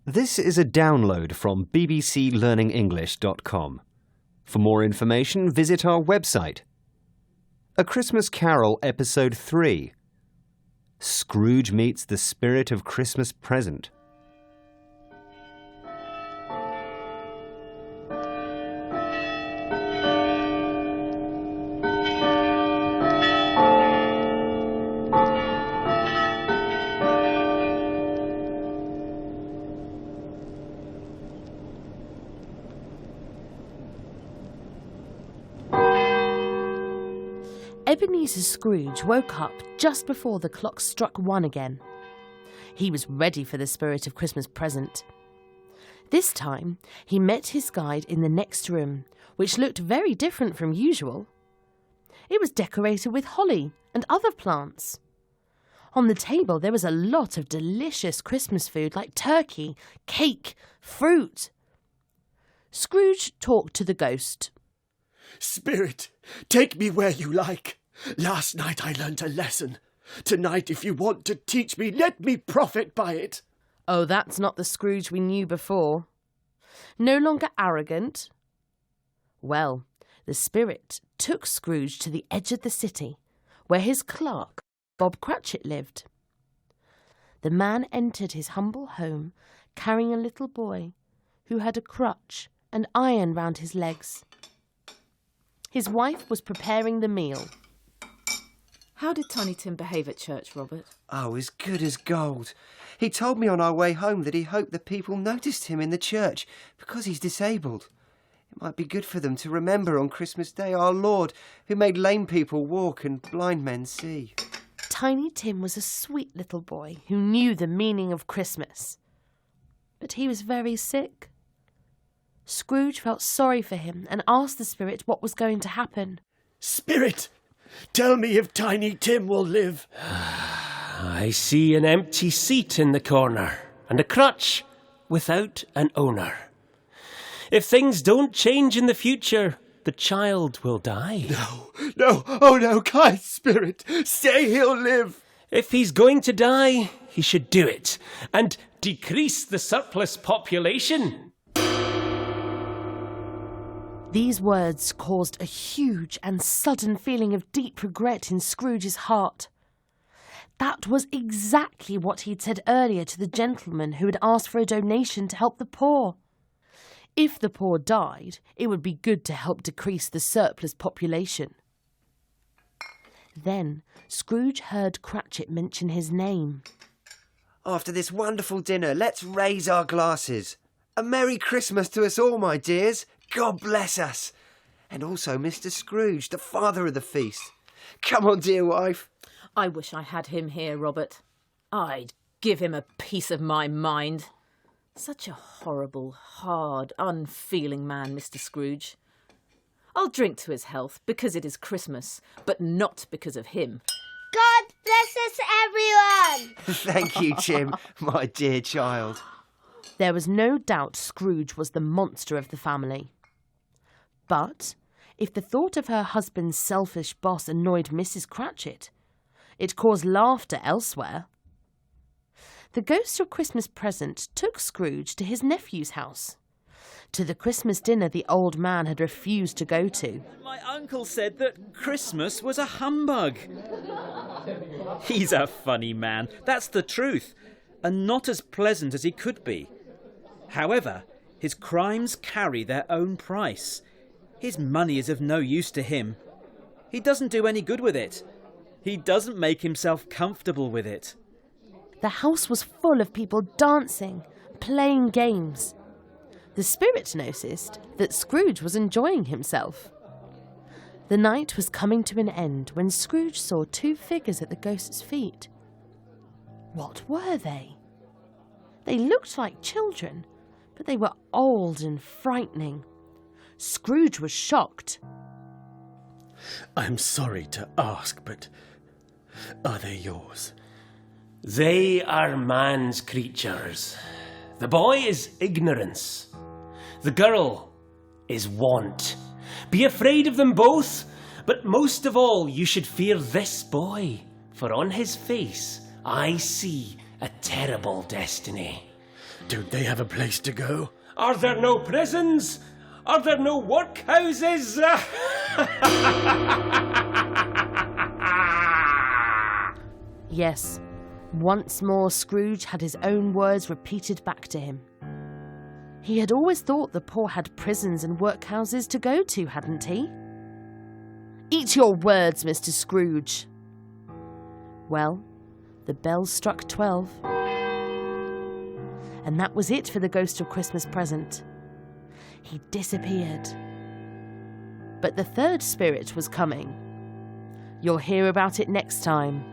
This is a download from bbclearningenglish.com. For more information, visit our website. A Christmas Carol, Episode 3. Scrooge meets the spirit of Christmas present. Ebenezer Scrooge woke up just before the clock struck 1 again. He was ready for the spirit of Christmas present. This time, he met his guide in the next room, which looked very different from usual. It was decorated with holly and other plants. On the table, there was a lot of delicious Christmas food like turkey, cake, fruit. Scrooge talked to the ghost. Spirit, take me where you like. Last night I learnt a lesson. Tonight, if you want to teach me, let me profit by it. Oh, that's not the Scrooge we knew before. No longer arrogant. Well, the spirit took Scrooge to the edge of the city, where his clerk, Bob Cratchit, lived. The man entered his humble home, carrying a little boy who had a crutch and iron round his legs. His wife was preparing the meal. How did Tiny Tim behave at church, Robert? Oh, as good as gold. He told me on our way home that he hoped the people noticed him in the church because he's disabled. It might be good for them to remember on Christmas Day our Lord, who made lame people walk and blind men see. Tiny Tim was a sweet little boy who knew the meaning of Christmas. But he was very sick. Scrooge felt sorry for him and asked the spirit what was going to happen. Spirit, tell me if Tiny Tim will live. I see an empty seat in the corner and a crutch without an owner. If things don't change in the future, the child will die. No, kind spirit, say he'll live. If he's going to die, he should do it and decrease the surplus population. These words caused a huge and sudden feeling of deep regret in Scrooge's heart. That was exactly what he'd said earlier to the gentleman who had asked for a donation to help the poor. If the poor died, it would be good to help decrease the surplus population. Then Scrooge heard Cratchit mention his name. After this wonderful dinner, let's raise our glasses. A Merry Christmas to us all, my dears. God bless us. And also Mr. Scrooge, the father of the feast. Come on, dear wife. I wish I had him here, Robert. I'd give him a piece of my mind. Such a horrible, hard, unfeeling man, Mr. Scrooge. I'll drink to his health because it is Christmas, but not because of him. God bless us, everyone! Thank you, Tim, my dear child. There was no doubt Scrooge was the monster of the family. But if the thought of her husband's selfish boss annoyed Mrs. Cratchit, it caused laughter elsewhere. The ghost of Christmas present took Scrooge to his nephew's house, to the Christmas dinner the old man had refused to go to. My uncle said that Christmas was a humbug. He's a funny man, that's the truth, and not as pleasant as he could be. However, his crimes carry their own price. His money is of no use to him. He doesn't do any good with it. He doesn't make himself comfortable with it. The house was full of people dancing, playing games. The spirit noticed that Scrooge was enjoying himself. The night was coming to an end when Scrooge saw 2 figures at the ghost's feet. What were they? They looked like children, but they were old and frightening. Scrooge was shocked. I'm sorry to ask, but are they yours? They are man's creatures. The boy is ignorance. The girl is want. Be afraid of them both, but most of all you should fear this boy, for on his face I see a terrible destiny. Don't they have a place to go? Are there no prisons? Are there no workhouses? Yes, once more Scrooge had his own words repeated back to him. He had always thought the poor had prisons and workhouses to go to, hadn't he? Eat your words, Mr. Scrooge. Well, the bell struck 12. And that was it for the Ghost of Christmas Present. He disappeared. But the third spirit was coming. You'll hear about it next time.